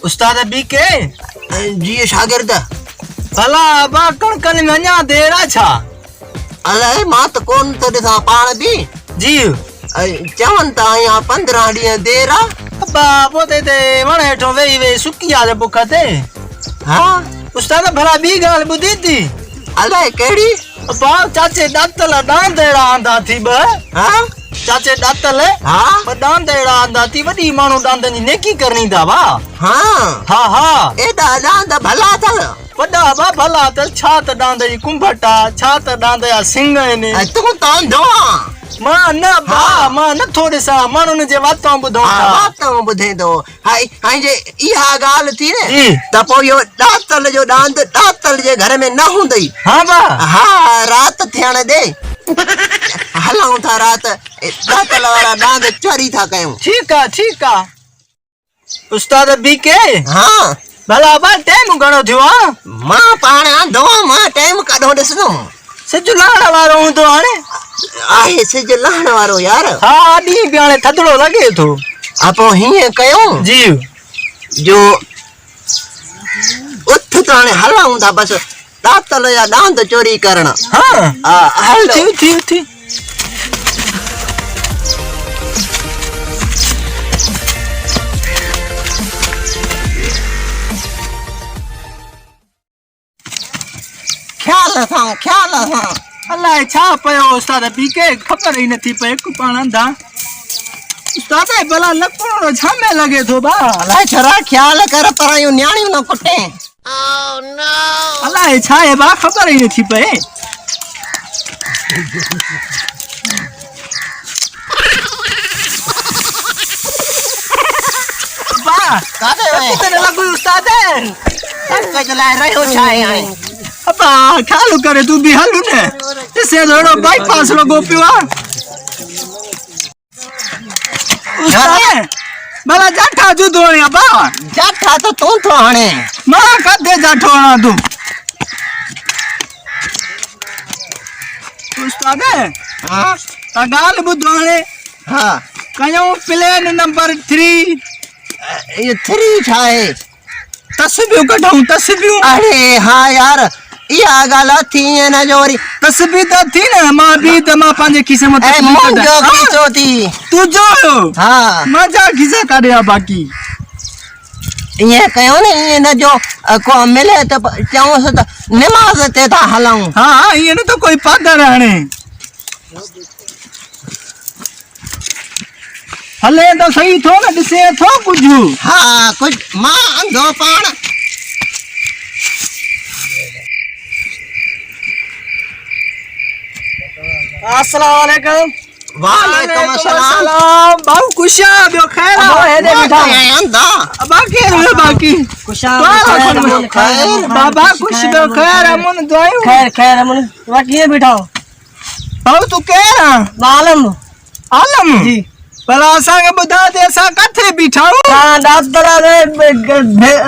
उस्ताद BK जी शागिर्द भला बा कणकनि में अञा देर आ छा? अलाए मां त कोन तो ॾिसां पाण बि जी चवनि था यहाँ 15 ॾींहं देर आहे। बा पोते ते वण हेठो वेही वेही सुकी आहे बुख ते। हा उस्ताद भला ॿी ॻाल्हि ॿुधी थी? अलाए कहिड़ी? बा चाचे ॾातल डांद अहिड़ा आंदा थी ब हा चाचे ॾातल हा डांद अहिड़ा आंदा थी वॾी माण्हू डांदनि जी नेकी करणी था वा। हा हा हा एॾा डांद भला अथव? वॾा बा भला अथल। छा त डांद जी कुंभट आहे, छा त डांद जा सिंग आहिनि। तूं तांदो मां न बा मां नथो ॾिसां माण्हुनि जे वातां ॿुधूं था। वातां ॿुधे थो। हाई जे इहा ॻाल्हि थी न जी त पोइ इहो ॾातल जो डांद ॾातल जे घर में न हूंदई। हाँ बा हा राति थियण ॾे हलूं था राति ॾातल वारा डांद चोरी था कयूं। ठीक आहे उस्ताद बीके हा भला बा टाइम घणो थियो आहे? मां पाण आंदो मां टाइम कढो ॾिसंदुमि। सिज लहण वारो हूंदो हाणे। आहे सिज लहण वारो यार। हा ॾींहुं बि हाणे थधड़ो लॻे थो। पोइ हीअं कयूं जी जो उथ त हाणे हलूं था बसि ॾातल जा डांद चोरी करण। हाँ हल थी ख्याल सां अलाए छा पियो उस्ताद बीके ख़बर ई नथी पए पाण अंधा। उस्ताद भला लकड़ो छा में लॻे थो बा? अलाए छरा ख्याल कर पर इहो न्याणियूं न कुटे। अलाए छा आहे बा ख़बर ई नथी पए। बा काथे लॻो उस्ताद लाइ रहियो छा आहे हाणे? अबा ख्याल करे तू भी हलू ने इसे थोड़ो बाईपास लॻो पियो आहे। उस्ताद भला जाठा जुदो है बा? जाठा तो तूं थो हाणे। मां कदे जाठो हणा तू? उस्ताद हा ता ॻाल्हि ॿुधो हाणे हा कयूं प्लेन नंबर 3 ये 3 छा आहे? तस्बीहूं कढूं तस्बीहूं। अरे हा यार इहा ॻाल्हि थी न जो वरी तस्बीह त थी न मां बि त मां पंहिंजे खीसे में मुंहिंजो खीसो थी। तू जो हा मजा खीसा काढिया बाक़ी ईअं कयूं न ईअं न जो को मिले त चऊंसि त निमाज़ ते था हलूं। हा ईअं न त कोई पागल हाणे हले त सही थो न ॾिसे थो कुझु। हा कुझु मां अंधो पाण। अस्सलाम वालेकुम। वालेकुम अस्सलाम। बाबू कुशा बियो खैर हेॾे बिठा अंधा बाकी है बाकी कुशा खैर बाबा कुछ बियो खैर अमन दुआयूं खैर अमन बाकी बिठाओ। बाबू तू केर है? आलम जी भला असांखे ॿुधा ते असां किथे बीठाऊं? हां ॾातल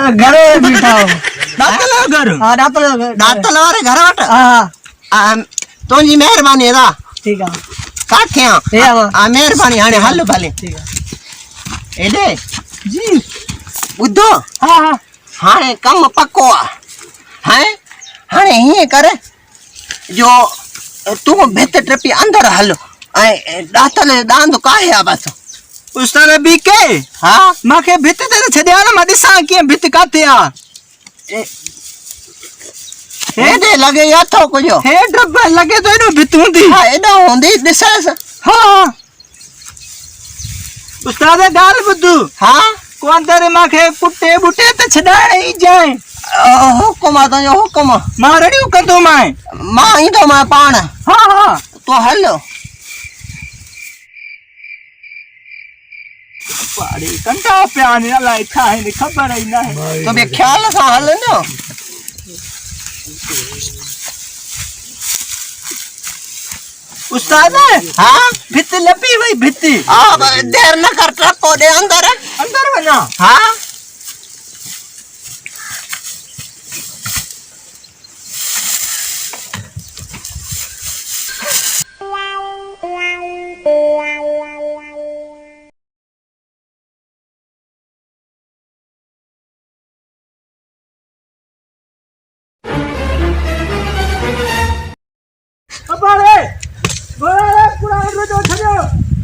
घरे बिठाओ। ॾातल घर? हां ॾातल वारे घर वटि। हां तुंहिंजी महिरबानी अदा। ठीक आहे काथे आ महिरबानी हाणे हल भले। ठीक आहे एॾे जी ॿुधो हां हाणे कमु पको आहे। हाणे हीअं कर जो तूं भित टपी अंदर हल ऐं ॾातल डांद काहे आहे बसि। उस्ताद बीके हा मांखे भित ते छॾिया न मां ॾिसां कीअं भित काथे आहे। हेॾे लॻे अथो कुझु हेड लॻे तो एॾो भित हूंदी। हा एॾो हूंदी ॾिससि। हा उस्ताद ॻाल्हि ॿुधु हा को अंदर मांखे कुटे बुटे त छॾाइण ई जाए। हुकुम आहे तुंहिंजो हुकुम। मां रड़ियूं कंदोमांइ। मां ईंदोमांइ पाण। हा तूं हल। कंटा पिया आहिनि अलाए छा आहिनि ख़बर ई न आहे। तूं बि ख़्याल सां हल न। उस्ताद हाँ भित लपी वई भित। देर न कर ट्रको दे अंदर वञा। हाँ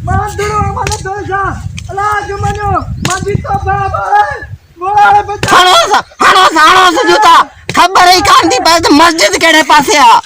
मां दुरो माने दोसा अला जमनो मां भी तो बाबा बोल बता हणो सा जूता खबर ही कान थी पए त मस्जिद केड़े पासे आ